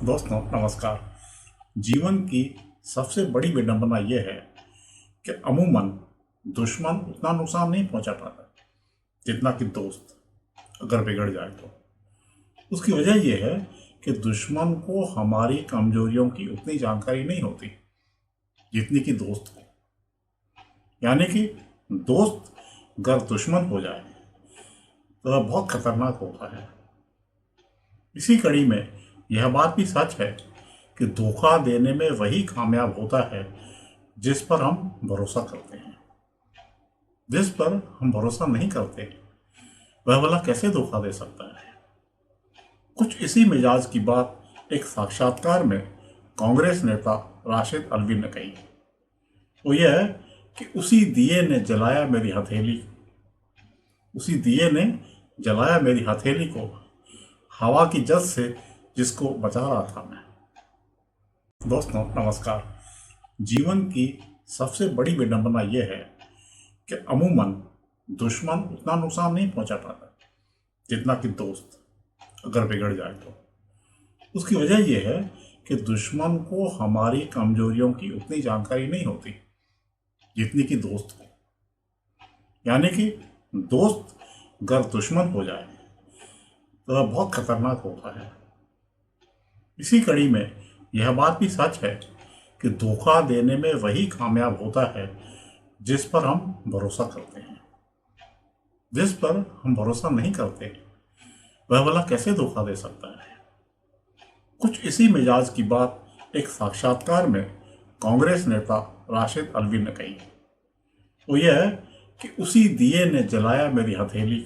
दोस्तों नमस्कार। जीवन की सबसे बड़ी विडंबना यह है कि अमूमन दुश्मन उतना नुकसान नहीं पहुंचा पाता जितना कि दोस्त अगर बिगड़ जाए तो। उसकी वजह यह है कि दुश्मन को हमारी कमजोरियों की उतनी जानकारी नहीं होती जितनी कि दोस्त को। यानी कि दोस्त अगर दुश्मन हो जाए तो वह बहुत खतरनाक होता है। इसी कड़ी में यह बात भी सच है कि धोखा देने में वही कामयाब होता है जिस पर हम भरोसा करते हैं। जिस पर हम भरोसा नहीं करते वह भला कैसे धोखा दे सकता है। कुछ इसी मिजाज की बात एक साक्षात्कार में कांग्रेस नेता राशिद अल्वी ने कही। वो यह है कि उसी दिए ने जलाया मेरी हथेली, उसी दिए ने जलाया मेरी हथेली को, हवा की जद से जिसको बचा रहा था मैं। दोस्तों नमस्कार। जीवन की सबसे बड़ी विडंबना यह है कि अमूमन दुश्मन उतना नुकसान नहीं पहुंचा पाता जितना कि दोस्त अगर बिगड़ जाए तो। उसकी वजह यह है कि दुश्मन को हमारी कमजोरियों की उतनी जानकारी नहीं होती जितनी कि दोस्त को। यानी कि दोस्त अगर दुश्मन हो जाए तो वह बहुत खतरनाक होता है। इसी कड़ी में यह बात भी सच है कि धोखा देने में वही कामयाब होता है जिस पर हम भरोसा करते हैं। जिस पर हम भरोसा नहीं करते वह भला कैसे धोखा दे सकता है। कुछ इसी मिजाज की बात एक साक्षात्कार में कांग्रेस नेता राशिद अल्वी ने कही। वो यह है कि उसी दिए ने जलाया मेरी हथेली,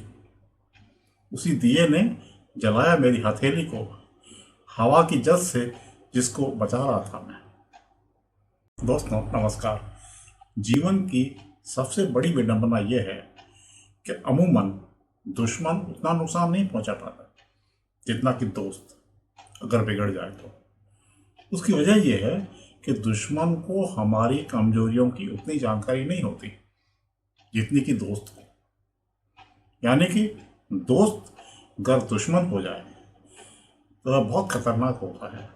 उसी दिए ने जलाया मेरी हथेली को, हवा की जद से जिसको बचा रहा था मैं। दोस्तों नमस्कार। जीवन की सबसे बड़ी विडंबना यह है कि अमूमन दुश्मन उतना नुकसान नहीं पहुंचा पाता जितना कि दोस्त अगर बिगड़ जाए तो। उसकी वजह यह है कि दुश्मन को हमारी कमजोरियों की उतनी जानकारी नहीं होती जितनी कि दोस्त को। यानी कि दोस्त अगर दुश्मन हो जाए तो वह बहुत खतरनाक होता है।